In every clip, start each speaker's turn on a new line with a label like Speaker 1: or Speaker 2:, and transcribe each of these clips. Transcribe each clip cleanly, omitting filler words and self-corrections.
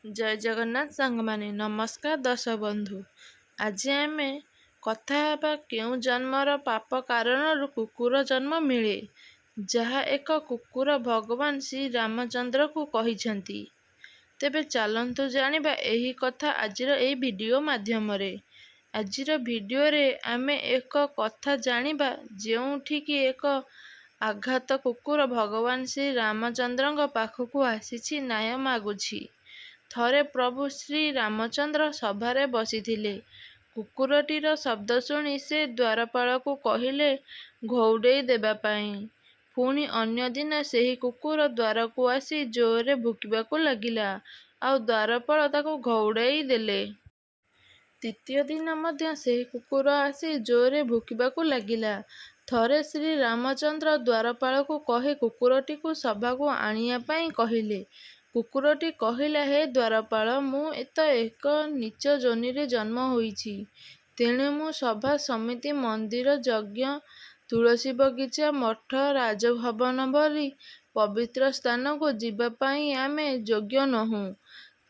Speaker 1: जय जगन्नाथ सांगमाने नमस्कार दर्शक बंधु। आज आमे कथा हेबा केउ जन्मर पाप कारणरू कुकुर जन्म मिले, जहा एक कुकुर भगवान श्री रामचंद्र को कहिछंती। तेबे चलंतु जानिबा एही कथा आजिर एही वीडियो माध्यम रे। आजिर वीडियो रे आमे एक कथा जानिबा जेउठी कि एक आघात कुकुर भगवान श्री रामचंद्रଙ୍କ पाखକୁ आसीछि न्याय मागुछि। थरे प्रभु श्री रामचंद्र सभारे बसिथिले। कुकुरटीर शब्द शुणी से द्वारपाल को कहिले घौड़ेई देबा पाई। पुणी अन्य दिन सेही कुकुर द्वार को आसी जोरे भुकिबाकू लागिला, आउ द्वारपाल ताकू घौड़ेई देले। तृतीय दिन मध्य सेही कुकुर आसी जोरे भुकिबाकू लागिला। थरे श्री रामचंद्र द्वारपाल को कहे कुकुरटी को सभा को आनिया पाई कहिले। कुकुरटी कहिला, हे द्वारपाल, मु तो एक नीच जोनिरे जन्म होईछि, तेणु मु सभा समिति मंदिर यज्ञ तुलसी बगीचा मठ राजभवन भली पवित्र स्थान को जीवा पाई आमे योग्य नहु,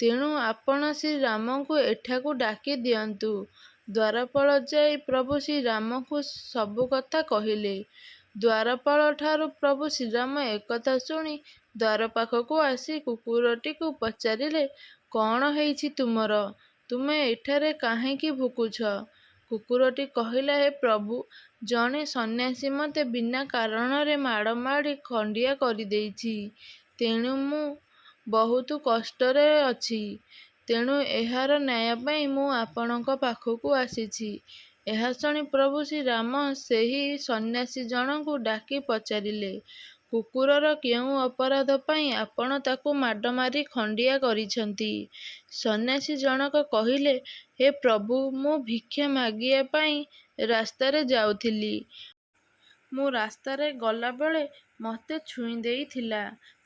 Speaker 1: तेणु आपण श्री राम को एठाकू डाकी दियंतु। द्वारपाल जाई प्रभु श्री राम को सबु कथा कहिले। द्वारपाल ठारू प्रभु श्रीराम एकथा शुणी द्वार पाखକୁ आसी कुकुरटी को पचारिले, कौन हेइछि तुमर, तुमे एठारे काहेकि भुकुछ? कुकुरटी कहिला, हे प्रभु, जणे सन्यासी मते बिना कारणरे माड़ माड़ी खंडिया करिदेइछि, तेणु मु बहुत कष्टरे अछि, तेणु एहार न्याय पाई मु आपणक पाखକୁ आसीछि। ଏହା ଶୁଣି ପ୍ରଭୁ ଶ୍ରୀ ରାମ ସେହି ସନ୍ନ୍ୟାସୀ ଜଣଙ୍କୁ ଡାକି ପଚାରିଲେ, କୁକୁରର କେଉଁ ଅପରାଧ ପାଇଁ ଆପଣ ତାକୁ ମାଡ଼ ମାରି ଖଣ୍ଡିଆ କରିଛନ୍ତି? ସନ୍ନ୍ୟାସୀ ଜଣକ କହିଲେ, ହେ ପ୍ରଭୁ, ମୁଁ ଭିକ୍ଷା ମାଗିବା ପାଇଁ ରାସ୍ତାରେ ଯାଉଥିଲି। ମୁଁ ରାସ୍ତାରେ ଗଲାବେଳେ ମୋତେ ଛୁଇଁ ଦେଇଥିଲା।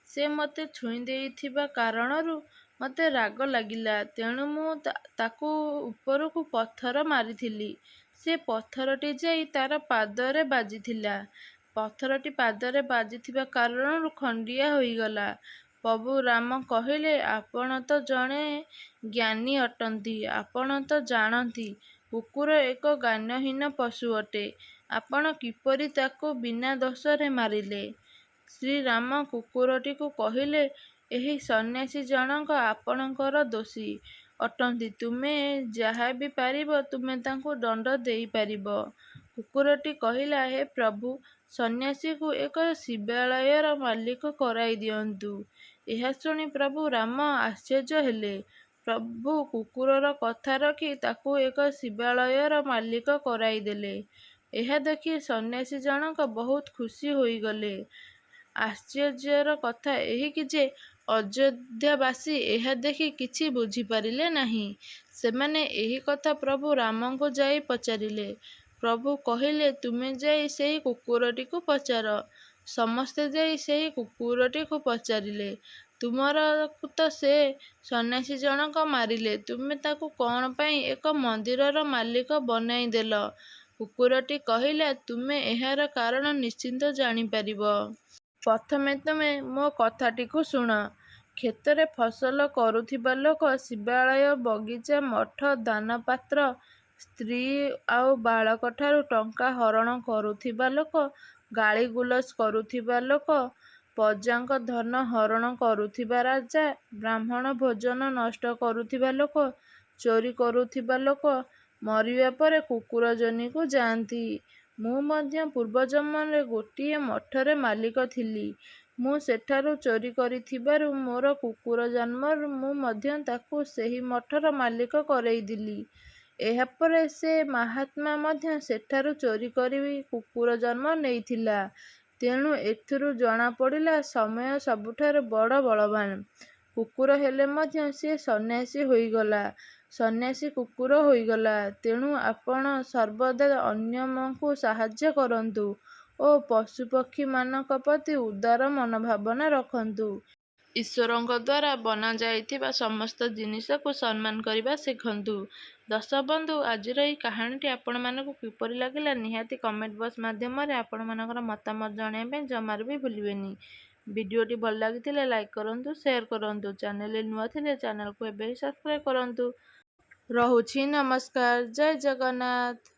Speaker 1: ସେ ମୋତେ ଛୁଇଁ ଦେଇଥିବା କାରଣରୁ ମୋତେ ରାଗ ଲାଗିଲା, ତେଣୁ ମୁଁ ତାକୁ ଉପରକୁ ପଥର ମାରିଥିଲି। ସେ ପଥରଟି ଯାଇ ତାର ପାଦରେ ବାଜିଥିଲା। ପଥରଟି ପାଦରେ ବାଜିଥିବା କାରଣରୁ ଖଣ୍ଡିଆ ହୋଇଗଲା। ପ୍ରଭୁ ରାମ କହିଲେ, ଆପଣ ତ ଜଣେ ଜ୍ଞାନୀ ଅଟନ୍ତି, ଆପଣ ତ ଜାଣନ୍ତି କୁକୁର ଏକ ଜ୍ଞାନହୀନ ପଶୁ ଅଟେ, ଆପଣ କିପରି ତାକୁ ବିନା ଦୋଷରେ ମାରିଲେ? ଶ୍ରୀରାମ କୁକୁରଟିକୁ କହିଲେ, ଏହି ସନ୍ନ୍ୟାସୀ ଜଣକ ଆପଣଙ୍କର ଦୋଷୀ ଅଟନ୍ତି, ତୁମେ ଯାହା ବି ପାରିବ ତୁମେ ତାଙ୍କୁ ଦଣ୍ଡ ଦେଇପାରିବ। କୁକୁରଟି କହିଲା, ହେ ପ୍ରଭୁ, ସନ୍ନ୍ୟାସୀକୁ ଏକ ଶିବାଳୟର ମାଲିକ କରାଇ ଦିଅନ୍ତୁ। ଏହା ଶୁଣି ପ୍ରଭୁ ରାମ ଆଶ୍ଚର୍ଯ୍ୟ ହେଲେ। ପ୍ରଭୁ କୁକୁରର କଥା ରଖି ତାକୁ ଏକ ଶିବାଳୟର ମାଲିକ କରାଇଦେଲେ। ଏହା ଦେଖି ସନ୍ନ୍ୟାସୀ ଜଣକ ବହୁତ ଖୁସି ହୋଇଗଲେ। ଆଶ୍ଚର୍ଯ୍ୟର କଥା ଏହିକି ଯେ ଅଯୋଧ୍ୟାବାସୀ ଏହା ଦେଖି କିଛି ବୁଝିପାରିଲେ ନାହିଁ। ସେମାନେ ଏହି କଥା ପ୍ରଭୁ ରାମଙ୍କୁ ଯାଇ ପଚାରିଲେ। ପ୍ରଭୁ କହିଲେ, ତୁମେ ଯାଇ ସେହି କୁକୁରଟିକୁ ପଚାର। ସମସ୍ତେ ଯାଇ ସେହି କୁକୁରଟିକୁ ପଚାରିଲେ, ତୁମର ତ ସେ ସନ୍ନ୍ୟାସୀ ଜଣକ ମାରିଲେ, ତୁମେ ତାକୁ କଣ ପାଇଁ ଏକ ମନ୍ଦିରର ମାଲିକ ବନାଇଦେଲ? କୁକୁରଟି କହିଲା, ତୁମେ ଏହାର କାରଣ ନିଶ୍ଚିନ୍ତ ଜାଣିପାରିବ। ପ୍ରଥମେ ତୁମେ ମୋ କଥାଟିକୁ ଶୁଣ। କ୍ଷେତରେ ଫସଲ କରୁଥିବା ଲୋକ, ଶିବାଳୟ, ବଗିଚା, ମଠ, ଦାନପାତ୍ର, ସ୍ତ୍ରୀ ଆଉ ବାଳକଠାରୁ ଟଙ୍କା ହରଣ କରୁଥିବା ଲୋକ, ଗାଳିଗୁଲଜ କରୁଥିବା ଲୋକ, ପ୍ରଜାଙ୍କ ଧନ ହରଣ କରୁଥିବା ରାଜା, ବ୍ରାହ୍ମଣ ଭୋଜନ ନଷ୍ଟ କରୁଥିବା ଲୋକ, ଚୋରି କରୁଥିବା ଲୋକ ମରିବା ପରେ କୁକୁର ଯୋନିକୁ ଯାଆନ୍ତି। ମୁଁ ମଧ୍ୟ ପୂର୍ବଜନ୍ମରେ ଗୋଟିଏ ମଠରେ ମାଲିକ ଥିଲି। ମୁଁ ସେଠାରୁ ଚୋରି କରିଥିବାରୁ ମୋର କୁକୁର ଜନ୍ମରୁ ମୁଁ ମଧ୍ୟ ତାକୁ ସେହି ମଠର ମାଲିକ କରେଇଦେଲି। ଏହାପରେ ସେ ମହାତ୍ମା ମଧ୍ୟ ସେଠାରୁ ଚୋରି କରି କୁକୁର ଜନ୍ମ ନେଇଥିଲା। ତେଣୁ ଏଥିରୁ ଜଣାପଡ଼ିଲା ସମୟ ସବୁଠାରୁ ବଡ଼ ବଳବାନ। କୁକୁର ହେଲେ ମଧ୍ୟ ସେ ସନ୍ନ୍ୟାସୀ ହୋଇଗଲା, ସନ୍ନ୍ୟାସୀ କୁକୁର ହୋଇଗଲା। ତେଣୁ ଆପଣ ସର୍ବଦା ଅନ୍ୟମାନଙ୍କୁ ସାହାଯ୍ୟ କରନ୍ତୁ ଓ ପଶୁପକ୍ଷୀମାନଙ୍କ ପ୍ରତି ଉଦାର ମନୋଭାବନା ରଖନ୍ତୁ। ଈଶ୍ୱରଙ୍କ ଦ୍ୱାରା ବନାଯାଇଥିବା ସମସ୍ତ ଜିନିଷକୁ ସମ୍ମାନ କରିବା ଶିଖନ୍ତୁ। ଦର୍ଶକ ବନ୍ଧୁ, ଆଜିର ଏହି କାହାଣୀଟି ଆପଣମାନଙ୍କୁ କିପରି ଲାଗିଲା ନିହାତି କମେଣ୍ଟ ବକ୍ସ ମାଧ୍ୟମରେ ଆପଣମାନଙ୍କର ମତାମତ ଜଣାଇବା ପାଇଁ ଜମାରୁ ବି ଭୁଲିବେନି। ଭିଡ଼ିଓଟି ଭଲ ଲାଗିଥିଲେ ଲାଇକ୍ କରନ୍ତୁ, ସେୟାର କରନ୍ତୁ। ଚ୍ୟାନେଲରେ ନୂଆ ଥିଲେ ଚ୍ୟାନେଲକୁ ଏବେ ହିଁ ସବସ୍କ୍ରାଇବ୍ କରନ୍ତୁ। ରହୁଛି ନମସ୍କାର। ଜୟ ଜଗନ୍ନାଥ।